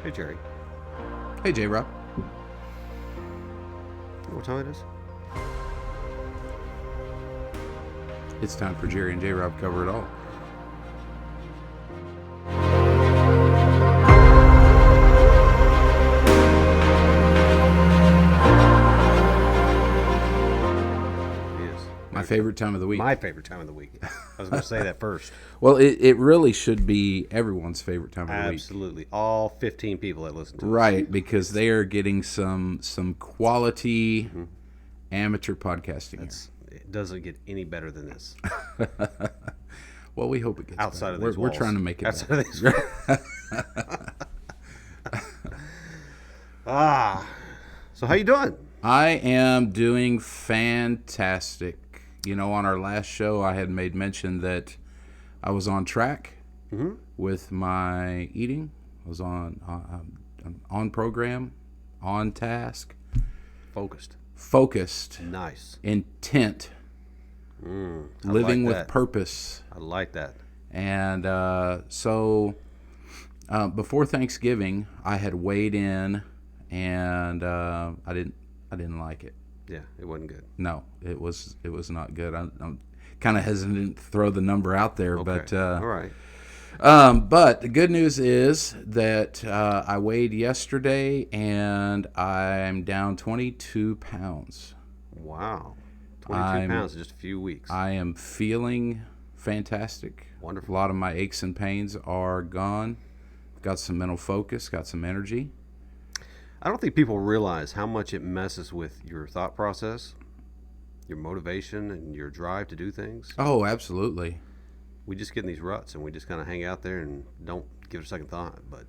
Hey, Jerry. Hey, J-Rob. You know what time it is? It's time for Jerry and J-Rob to cover it all. It is. My favorite time of the week. My favorite time of the week. I was going to say that first. Well, it really should be everyone's favorite time of the week. Absolutely. All 15 people that listen to us. Right, because they are getting some quality amateur podcasting It doesn't get any better than this. here. Well, we hope it gets Outside better. of these We're walls. trying to make it Outside better. of these So how you doing? I am doing fantastic. You know, on our last show, I had made mention that I was on track with my eating. I was on program, on task, focused, Nice. intent, I living like with that. purpose. I like that. And so before Thanksgiving, I had weighed in, and I didn't like it. Yeah, it wasn't good. No, it was not good. I'm kind of hesitant to throw the number out there, but All right. but the good news is that I weighed yesterday, and I'm down 22 pounds. Wow. 22 pounds in just a few weeks. I am feeling fantastic. Wonderful. A lot of my aches and pains are gone. Got some mental focus, got some energy. I don't think people realize how much it messes with your thought process, your motivation, and your drive to do things. Oh, absolutely. We just get in these ruts and we just kind of hang out there and don't give it a second thought. But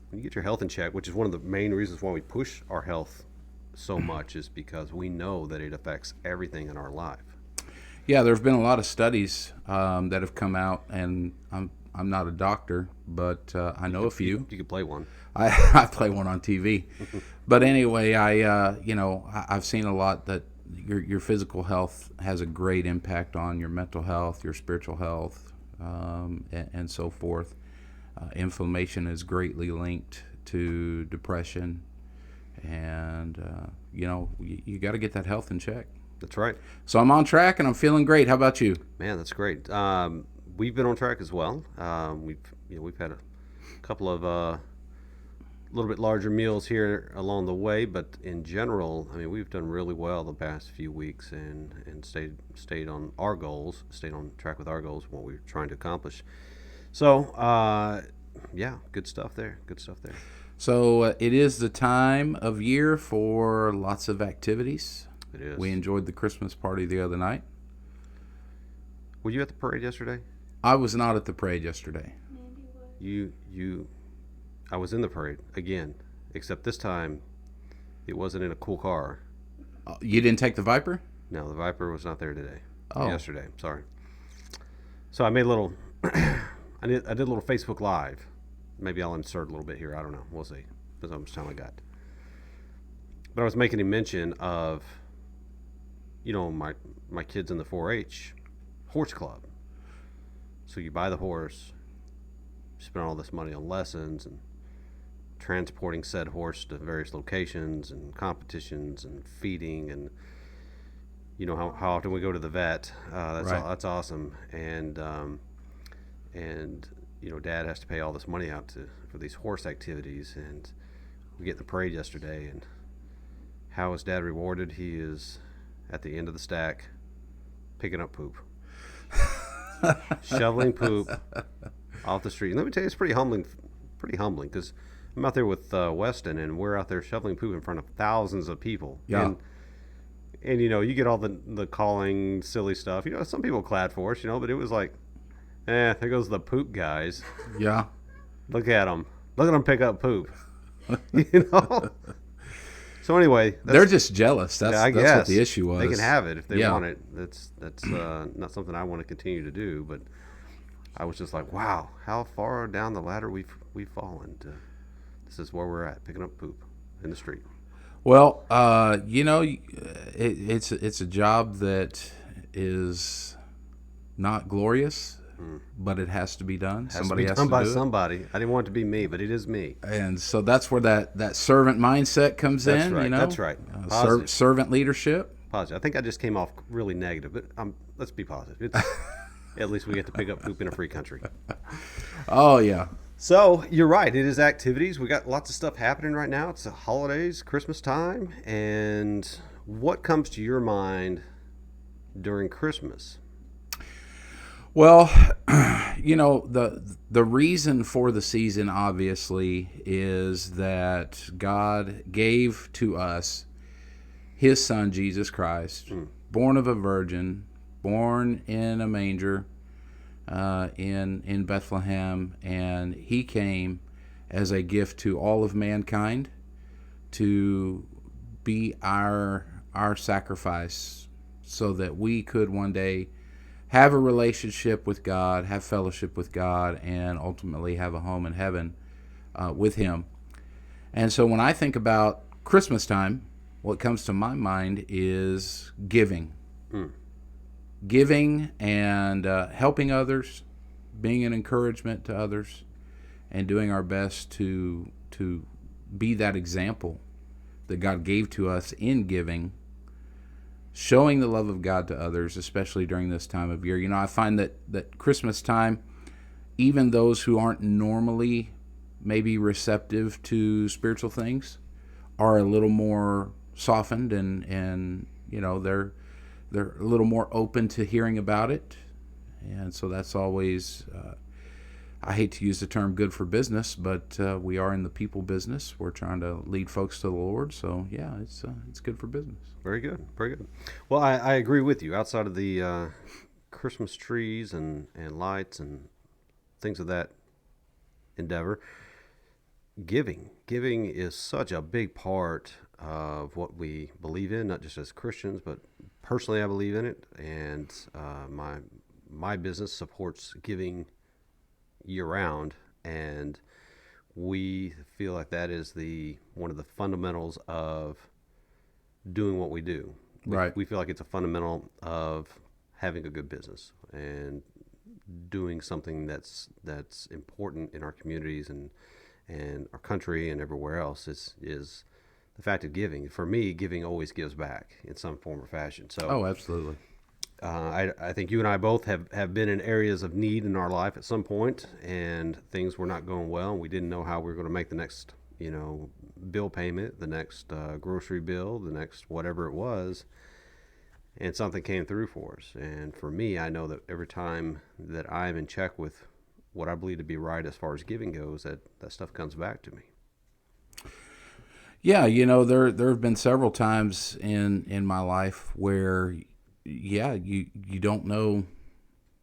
when you get your health in check, which is one of the main reasons why we push our health so much, is because we know that it affects everything in our life. Yeah, there have been a lot of studies that have come out, and I'm not a doctor, but I know a few. You could play one. I play one on TV, but anyway, I've seen a lot that your physical health has a great impact on your mental health, your spiritual health, and so forth. Inflammation is greatly linked to depression, and you got to get that health in check. That's right. So I'm on track and I'm feeling great. How about you? Man, that's great. We've been on track as well. We've had a couple of little bit larger meals here along the way, but in general, I mean, we've done really well the past few weeks and stayed on our goals, stayed on track with our goals, what we're trying to accomplish. So, yeah, good stuff there. Good stuff there. So it is the time of year for lots of activities. It is. We enjoyed the Christmas party the other night. Were you at the parade yesterday? I was not at the parade yesterday. I was in the parade again, except this time it wasn't in a cool car. You didn't take the Viper? No, the Viper was not there today. Oh. Yesterday, sorry. So I made a little, I did a little Facebook Live. Maybe I'll insert a little bit here. I don't know. We'll see. Depends how much time I got. But I was making a mention of, my kids in the 4-H horse club. So you buy the horse, spend all this money on lessons and transporting said horse to various locations and competitions and feeding, and how often we go to the vet. That's awesome. And Dad has to pay all this money out for these horse activities, and we get in the parade yesterday, and how is Dad rewarded? He is at the end of the stack picking up poop. Shoveling poop off the street. And let me tell you, it's pretty humbling because I'm out there with Weston, and we're out there shoveling poop in front of thousands of people. Yeah. And you get all the calling, silly stuff. Some people clad for us, but it was like, there goes the poop guys. Yeah. Look at them pick up poop. So anyway, they're just jealous. That's what the issue was. They can have it if they want it. That's not something I want to continue to do. But I was just like, wow, how far down the ladder we've fallen. This is where we're at, picking up poop in the street. Well, it's a job that is not glorious. but it has to be done. Has to be done by somebody. I didn't want it to be me, but it is me. And so that's where that servant mindset comes That's in. right. You know, That's right. Positive. Servant leadership. Positive. I think I just came off really negative, but let's be positive. It's, at least we get to pick up poop in a free country. Oh yeah. So you're right. It is activities. We got lots of stuff happening right now. It's the holidays, Christmas time, and what comes to your mind during Christmas? Well, you know, the reason for the season obviously is that God gave to us his son Jesus Christ, born of a virgin, born in a manger in Bethlehem, and he came as a gift to all of mankind to be our sacrifice so that we could one day have a relationship with God, have fellowship with God, and ultimately have a home in heaven with him. And so when I think about Christmas time, what comes to my mind is giving. Giving and helping others, being an encouragement to others, and doing our best to be that example that God gave to us in giving, showing the love of God to others, especially during this time of year. You know, I find that Christmas time, even those who aren't normally maybe receptive to spiritual things are a little more softened and you know, they're a little more open to hearing about it. And so that's always, I hate to use the term good for business, but we are in the people business. We're trying to lead folks to the Lord. So yeah, it's good for business. Very good. Very good. Well, I agree with you. Outside of the Christmas trees and lights and things of that endeavor, giving is such a big part of what we believe in, not just as Christians, but personally I believe in it. And my business supports giving year round, and we feel like that is one of the fundamentals of doing what we do. Right. We feel like it's a fundamental of having a good business and doing something that's important in our communities and our country and everywhere else is the fact of giving. For me, giving always gives back in some form or fashion. So Oh, absolutely. I think you and I both have been in areas of need in our life at some point, and things were not going well, and we didn't know how we were going to make the next, bill payment, the next grocery bill, the next whatever it was, and something came through for us. And for me, I know that every time that I'm in check with what I believe to be right as far as giving goes, that stuff comes back to me. Yeah, there have been several times in my life where, yeah, you don't know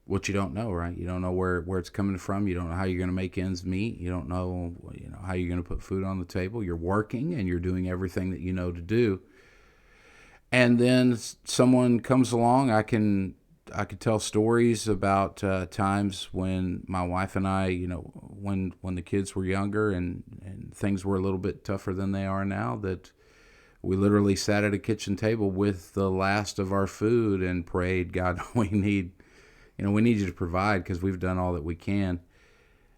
what you don't know, right? You don't know where it's coming from. You don't know how you're going to make ends meet. You don't know, how you're going to put food on the table. You're working and you're doing everything that you know to do. And then someone comes along. I could tell stories about times when my wife and I, when the kids were younger and things were a little bit tougher than they are now, that we literally sat at a kitchen table with the last of our food and prayed, God, we need you to provide because we've done all that we can.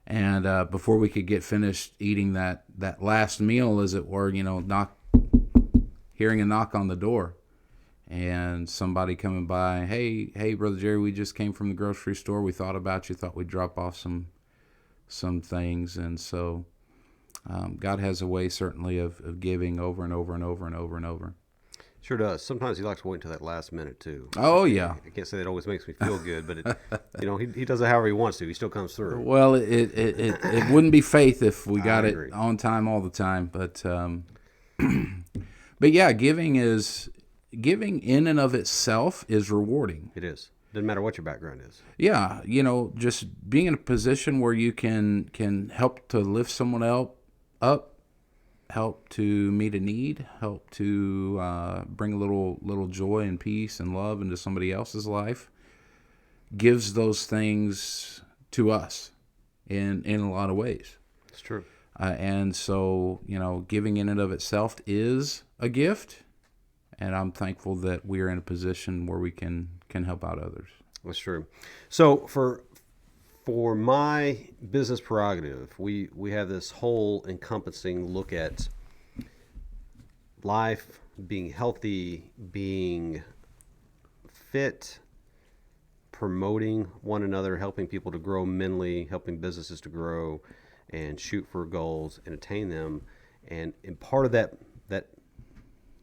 And before we could get finished eating that last meal, as it were, hearing a knock on the door. And somebody coming by, hey, Brother Jerry, we just came from the grocery store. We thought about you, thought we'd drop off some things. And so God has a way, certainly, of giving over and over and over and over and over. Sure does. Sometimes he likes to wait until that last minute, too. Oh, yeah. I can't say that always makes me feel good, but, he does it however he wants to. He still comes through. Well, it wouldn't be faith if we got it on time all the time. But yeah, giving in and of itself is rewarding. It is. Doesn't matter what your background is. Yeah, just being in a position where you can help to lift someone else up, help to meet a need, help to bring a little joy and peace and love into somebody else's life, gives those things to us in a lot of ways. It's true. And so, giving in and of itself is a gift. And I'm thankful that we're in a position where we can help out others. That's true. So for For my business prerogative, we have this whole encompassing look at life, being healthy, being fit, promoting one another, helping people to grow mentally, helping businesses to grow and shoot for goals and attain them. And part of that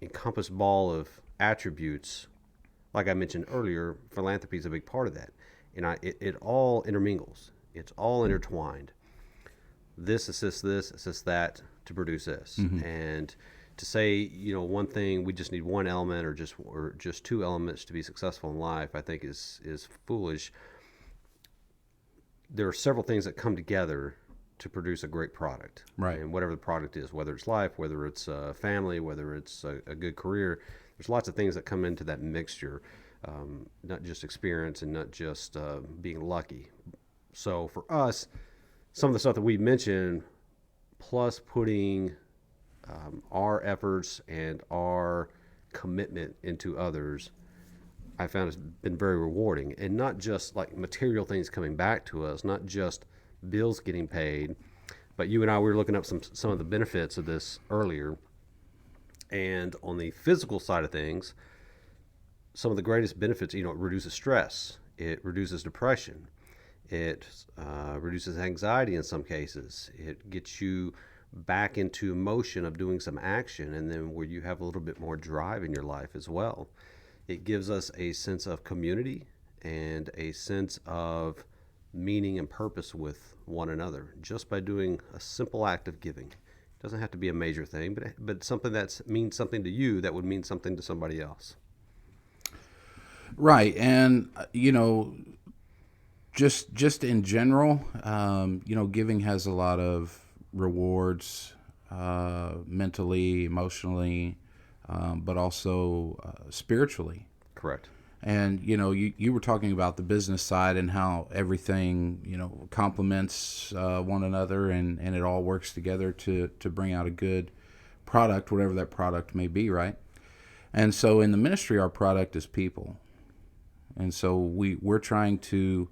encompassed ball of attributes, like I mentioned earlier, philanthropy is a big part of that. And it all intermingles. It's all intertwined. This assists that to produce this. And to say, one thing, we just need one element or just two elements to be successful in life, I think is foolish. There are several things that come together to produce a great product. Right. And whatever the product is, whether it's life, whether it's a family, whether it's a good career, there's lots of things that come into that mixture. Not just experience and not just being lucky. So for us, some of the stuff that we mentioned, plus putting our efforts and our commitment into others, I found has been very rewarding. And not just like material things coming back to us, not just bills getting paid, but you and I, we were looking up some of the benefits of this earlier. And on the physical side of things, some of the greatest benefits, it reduces stress, it reduces depression, it reduces anxiety in some cases, it gets you back into motion of doing some action, and then where you have a little bit more drive in your life as well. It gives us a sense of community and a sense of meaning and purpose with one another just by doing a simple act of giving. It doesn't have to be a major thing, but something that means something to you that would mean something to somebody else. Right, and just in general, giving has a lot of rewards, mentally, emotionally, but also spiritually. Correct. And you were talking about the business side and how everything complements one another, and it all works together to bring out a good product, whatever that product may be, right? And so in the ministry, our product is people. And so we're trying to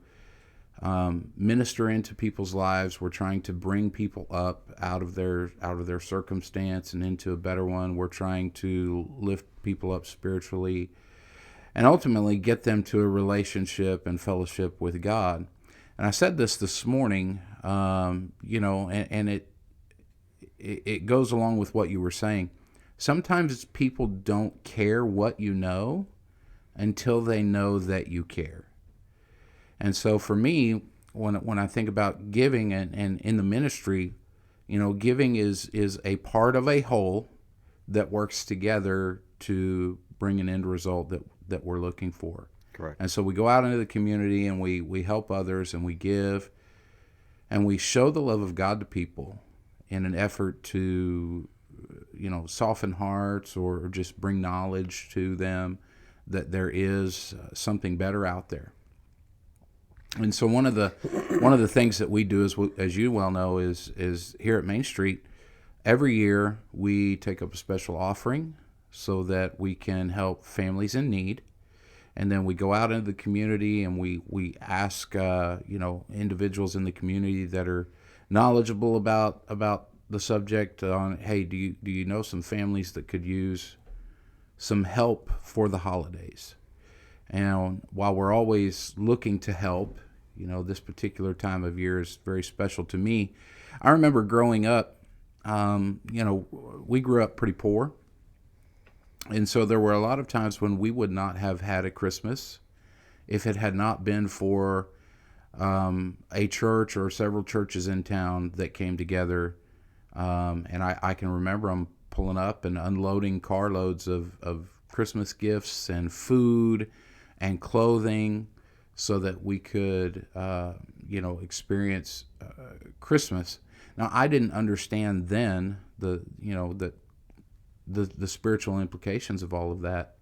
minister into people's lives. We're trying to bring people up out of their circumstance and into a better one. We're trying to lift people up spiritually and ultimately get them to a relationship and fellowship with God. And I said this morning, and it goes along with what you were saying. Sometimes people don't care what you know until they know that you care. And so for me, when I think about giving and in the ministry, giving is a part of a whole that works together to bring an end result that we're looking for. Correct. And so we go out into the community and we help others and we give and we show the love of God to people in an effort to, soften hearts or just bring knowledge to them that there is something better out there. And so one of the things that we do is, as you well know, is here at Main Street, every year we take up a special offering so that we can help families in need. And then we go out into the community and we ask individuals in the community that are knowledgeable about the subject on, hey, do you know some families that could use some help for the holidays? And while we're always looking to help, this particular time of year is very special to me. I remember growing up, we grew up pretty poor. And so there were a lot of times when we would not have had a Christmas if it had not been for a church or several churches in town that came together. And I can remember them pulling up and unloading carloads of Christmas gifts and food and clothing so that we could, experience Christmas. Now, I didn't understand then the spiritual implications of all of that.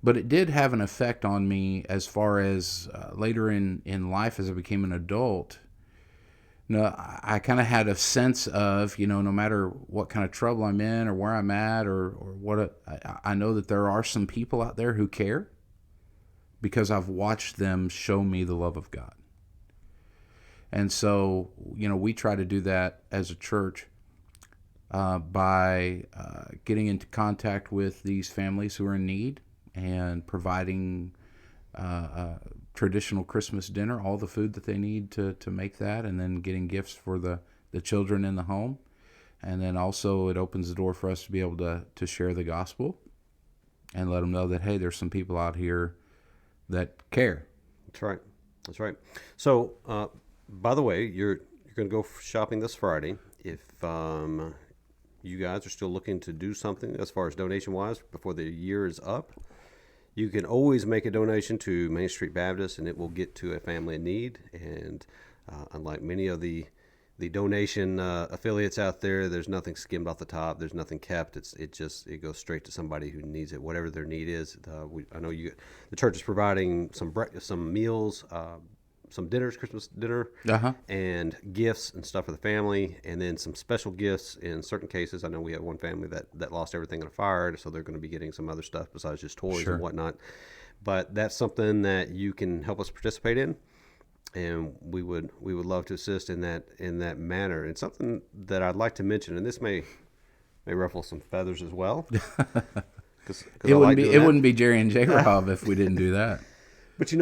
But it did have an effect on me as far as later in life as I became an adult. I kind of had a sense of, no matter what kind of trouble I'm in or where I'm at or what, I know that there are some people out there who care because I've watched them show me the love of God. And so, we try to do that as a church by getting into contact with these families who are in need and providing traditional Christmas dinner, all the food that they need to make that, and then getting gifts for the children in the home. And then also it opens the door for us to be able to share the gospel and let them know that, hey, there's some people out here that care. That's right. That's right. So, by the way, you're going to go shopping this Friday. If you guys are still looking to do something as far as donation-wise before the year is up, you can always make a donation to Main Street Baptist, and it will get to a family in need. And unlike many of the donation affiliates out there, there's nothing skimmed off the top. There's nothing kept. It goes straight to somebody who needs it, whatever their need is. I know the church is providing some meals, some dinners, Christmas dinner, and gifts and stuff for the family, and then some special gifts in certain cases. I know we have one family that lost everything in a fire, so they're going to be getting some other stuff besides just toys and whatnot. But that's something that you can help us participate in, and we would love to assist in that manner. And something that I'd like to mention, and this may ruffle some feathers as well. It wouldn't be Jerry and J. Rob if we didn't do that. But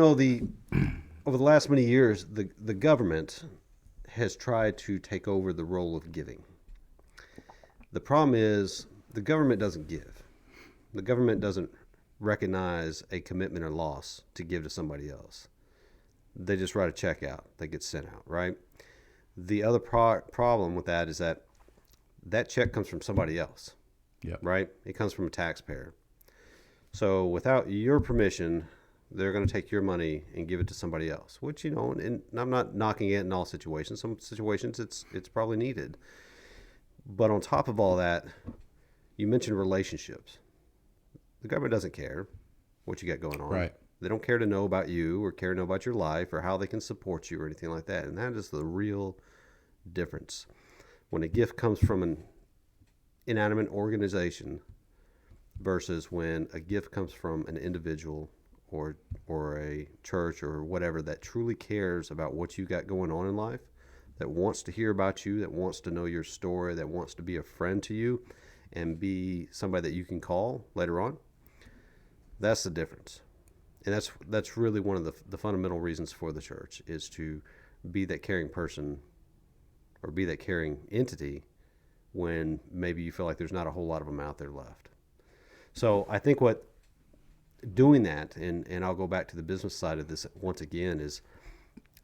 over the last many years, the government has tried to take over the role of giving. The problem is the government doesn't give. The government doesn't recognize a commitment or loss to give to somebody else. They just write a check out. They get sent out, right? The other problem with that is that check comes from somebody else, right? It comes from a taxpayer. So without your permission, they're going to take your money and give it to somebody else, which, and I'm not knocking it in all situations. Some situations it's probably needed. But on top of all that, you mentioned relationships. The government doesn't care what you got going on. Right. They don't care to know about you or care to know about your life or how they can support you or anything like that. And that is the real difference. When a gift comes from an inanimate organization versus when a gift comes from an individual or a church or whatever that truly cares about what you got going on in life, that wants to hear about you, that wants to know your story, that wants to be a friend to you and be somebody that you can call later on. That's the difference. And that's really one of the fundamental reasons for the church, is to be that caring person or be that caring entity when maybe you feel like there's not a whole lot of them out there left. So I think doing that, and I'll go back to the business side of this once again,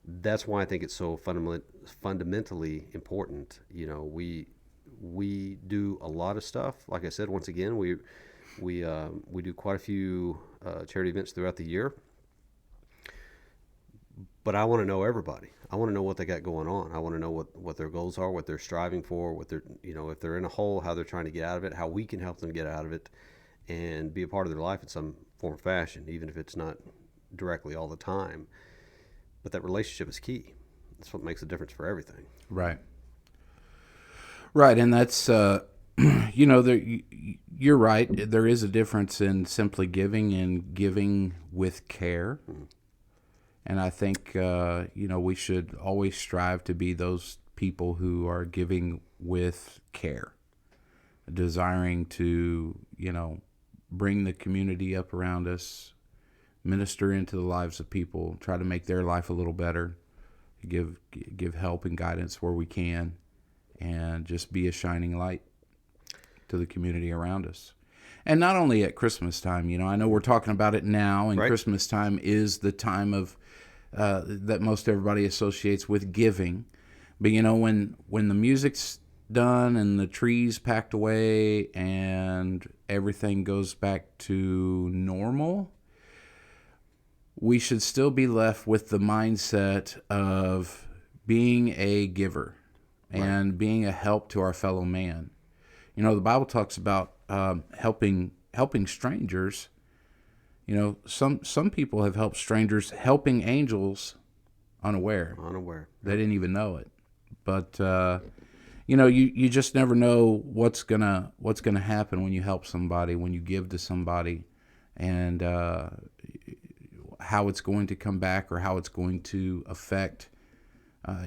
that's why I think it's so fundamentally important. We do a lot of stuff. Like I said, once again, we do quite a few charity events throughout the year. But I want to know everybody. I want to know what they got going on. I want to know what their goals are, what they're striving for, what they're, if they're in a hole, how they're trying to get out of it, how we can help them get out of it and be a part of their life in some form or fashion, even if it's not directly all the time. But that relationship is key. That's what makes a difference for everything. Right. And that's, you're right. There is a difference in simply giving and giving with care. Mm-hmm. And I think, we should always strive to be those people who are giving with care, desiring to, bring the community up around us, minister into the lives of people, try to make their life a little better, give help and guidance where we can, and just be a shining light to the community around us. And not only at Christmas time, I know we're talking about it now, and right. Christmas time is the time of that most everybody associates with giving. But when the music's done and the tree's packed away and everything goes back to normal, we should still be left with the mindset of being a giver and being a help to our fellow man. The Bible talks about helping strangers. Some people have helped strangers, helping angels unaware. They didn't even know it. But you just never know what's gonna happen when you help somebody, when you give to somebody, and how it's going to come back or how it's going to affect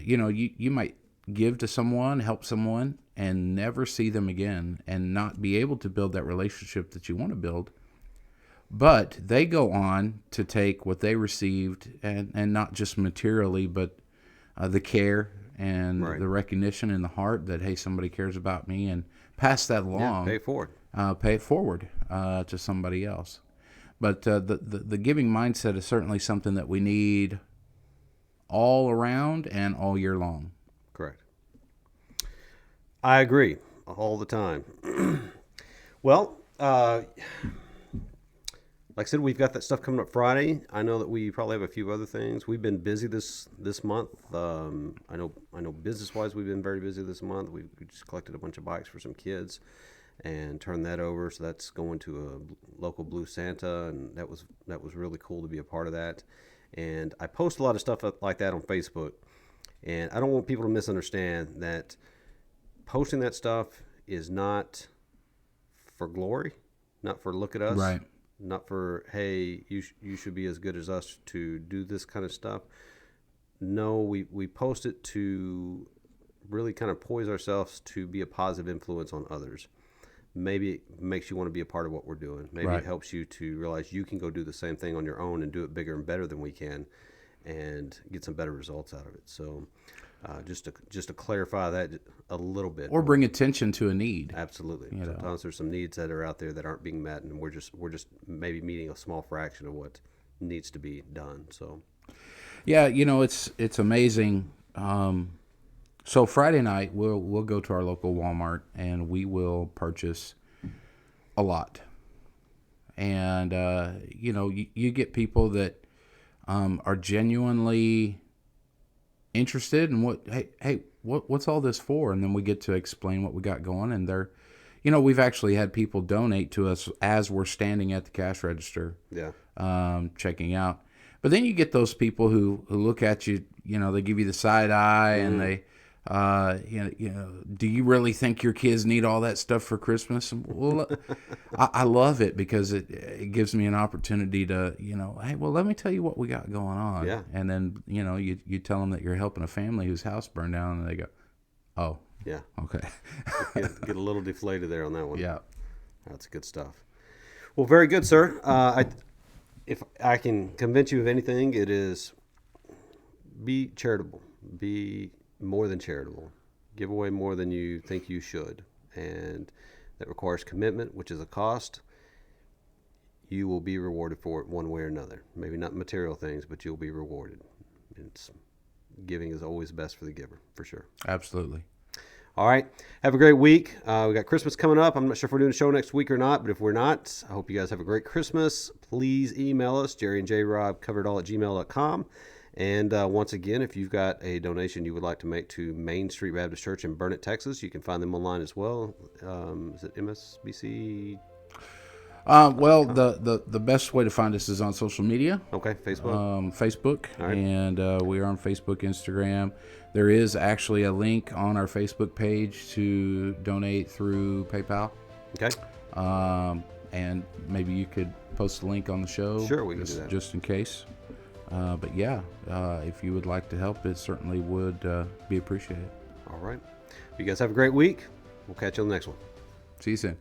you might give to someone, help someone, and never see them again, and not be able to build that relationship that you want to build. But they go on to take what they received, and not just materially, but the care and Right. the recognition in the heart that, hey, somebody cares about me, and pass that Yeah, along. pay it forward. Pay it forward to somebody else. But the giving mindset is certainly something that we need all around and all year long. Correct. I agree all the time. Well, like I said, we've got that stuff coming up Friday. I know that we probably have a few other things. We've been busy this month. I know business wise, we've been very busy this month. We just collected a bunch of bikes for some kids and turned that over. So that's going to a local Blue Santa, and that was really cool to be a part of that. And I post a lot of stuff like that on Facebook, and I don't want people to misunderstand that posting that stuff is not for glory, not for look at us. Right. Not for, hey, you should be as good as us to do this kind of stuff. No, we post it to really kind of poise ourselves to be a positive influence on others. Maybe it makes you want to be a part of what we're doing. Maybe Right. it helps you to realize you can go do the same thing on your own and do it bigger and better than we can, and get some better results out of it. So just to clarify that a little bit. Or bring attention to a need. Absolutely. You know. Sometimes there's some needs that are out there that aren't being met, and we're just maybe meeting a small fraction of what needs to be done. So Yeah, it's amazing. So Friday night we'll go to our local Walmart and we will purchase a lot. And you get people that are genuinely interested in what's all this for, and then we get to explain what we got going, and we've actually had people donate to us as we're standing at the cash register, yeah, checking out. But then you get those people who look at you, they give you the side eye, and they do you really think your kids need all that stuff for Christmas? Well, I love it because it gives me an opportunity to, hey, well, let me tell you what we got going on. Yeah. And then, you tell them that you're helping a family whose house burned down, and they go, oh, yeah. okay. Get a little deflated there on that one. Yeah. That's good stuff. Well, very good, sir. If I can convince you of anything, it is be charitable. Be more than charitable. Give away more than you think you should. And that requires commitment, which is a cost. You will be rewarded for it one way or another. Maybe not material things, but you'll be rewarded. Giving is always best for the giver, for sure. Absolutely. All right. Have a great week. We got Christmas coming up. I'm not sure if we're doing a show next week or not, but if we're not, I hope you guys have a great Christmas. Please email us, jerryandjrob@coveredall@gmail.com. And once again, if you've got a donation you would like to make to Main Street Baptist Church in Burnet, Texas, you can find them online as well. Is it MSBC? Well, the best way to find us is on social media. Okay, Facebook. Facebook, All right. and we are on Facebook, Instagram. There is actually a link on our Facebook page to donate through PayPal. Okay. And maybe you could post a link on the show. Sure, we can do that. Just in case. But yeah, if you would like to help, it certainly would be appreciated. All right. You guys have a great week. We'll catch you on the next one. See you soon.